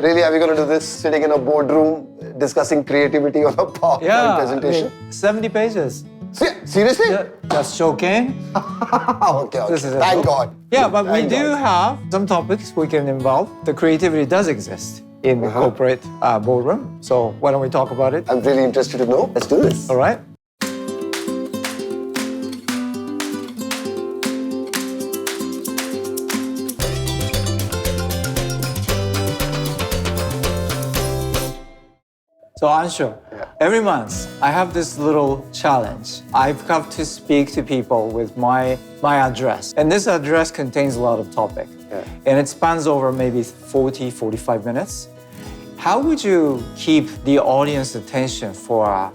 Really, are we going to do this sitting in a boardroom discussing creativity on a PowerPoint presentation? 70 pages. Seriously? Yeah, just joking. Okay. Thank God. Yeah, but we do have some topics we can involve. The creativity does exist in the corporate boardroom. So why don't we talk about it? I'm really interested to know. Let's do this. All right. So Anshu, every month I have this little challenge. I've got to speak to people with my address. And this address contains a lot of topic. And it spans over maybe 40, 45 minutes. How would you keep the audience attention for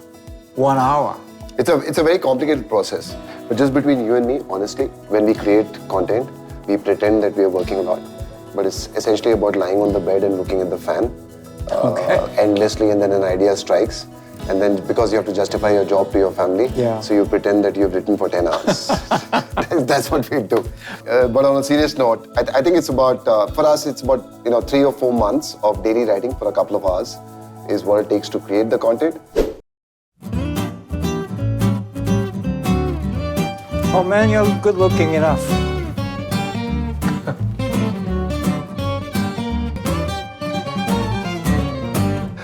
1 hour? It's a very complicated process. But just between you and me, honestly, when we create content, we pretend that we are working a lot. But it's essentially about lying on the bed and looking at the fan. Endlessly, and then an idea strikes, and then because you have to justify your job to your family, so you pretend that you've written for 10 hours. That's what we do. But on a serious note, I think it's about, for us, it's about 3 or 4 months of daily writing for a couple of hours is what it takes to create the content. Oh man, you're good looking enough.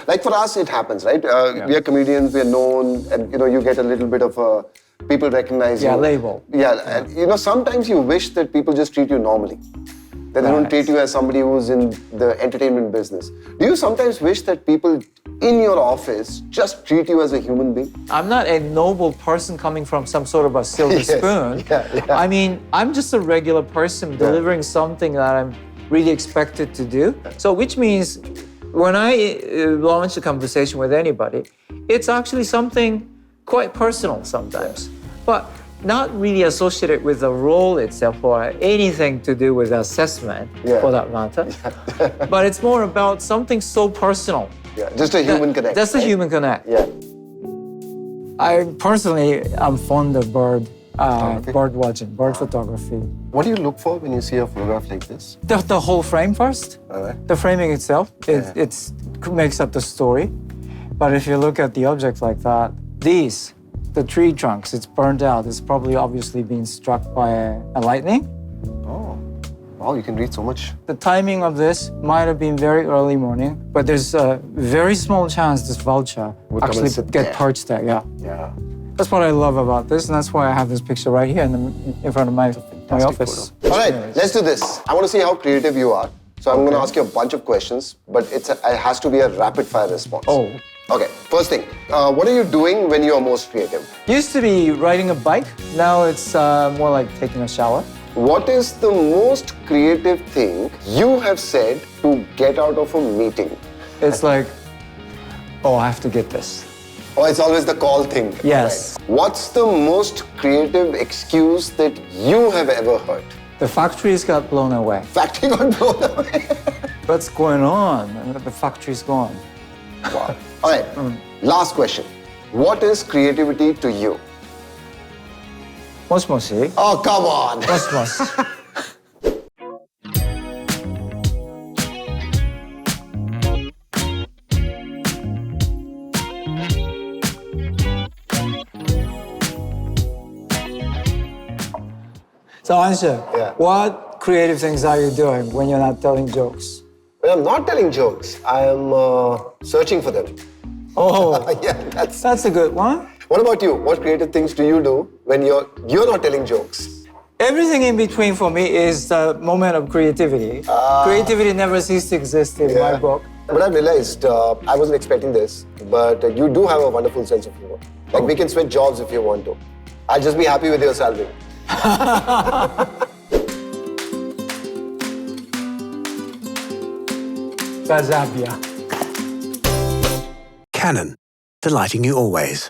Like for us, it happens, right? We are comedians, we are known, and you get a little bit of a people recognize you. Yeah, label. Yeah, and sometimes you wish that people just treat you normally. That they don't treat you as somebody who's in the entertainment business. Do you sometimes wish that people in your office just treat you as a human being? I'm not a noble person coming from some sort of a silver spoon. I mean, I'm just a regular person delivering something that I'm really expected to do. So which means when I launch a conversation with anybody, it's actually something quite personal sometimes, but not really associated with the role itself or anything to do with assessment for that matter. But it's more about something so personal. Yeah, just a human connect. Just a human connect. Yeah. I personally am fond of bird watching, bird photography. What do you look for when you see a photograph like this? The whole frame first. The framing itself, it makes up the story. But if you look at the object like that, the tree trunks, it's burned out. It's probably obviously been struck by a lightning. Oh, wow, you can read so much. The timing of this might have been very early morning, but there's a very small chance this vulture would actually get perched there. Yeah. That's what I love about this, and that's why I have this picture right here in front of my office. All right, let's do this. I want to see how creative you are. So I'm going to ask you a bunch of questions, but it has to be a rapid-fire response. Oh. Okay, first thing. What are you doing when you are most creative? Used to be riding a bike. Now it's more like taking a shower. What is the most creative thing you have said to get out of a meeting? It's like, oh, I have to get this. Oh, it's always the call thing. Yes. Right. What's the most creative excuse that you have ever heard? The factories got blown away. Factory got blown away? What's going on? The factory's gone. Wow. All right, last question. What is creativity to you? Moshi. Oh, come on. Moshi. So Anshu, what creative things are you doing when you're not telling jokes? When I'm not telling jokes, I am searching for them. Oh, yeah, that's a good one. What about you? What creative things do you do when you're not telling jokes? Everything in between for me is the moment of creativity. Creativity never ceases to exist in my book. But I've realized, I wasn't expecting this, but you do have a wonderful sense of humor. Like we can switch jobs if you want to. I'll just be happy with your salary. Kazabia. Canon, delighting you always.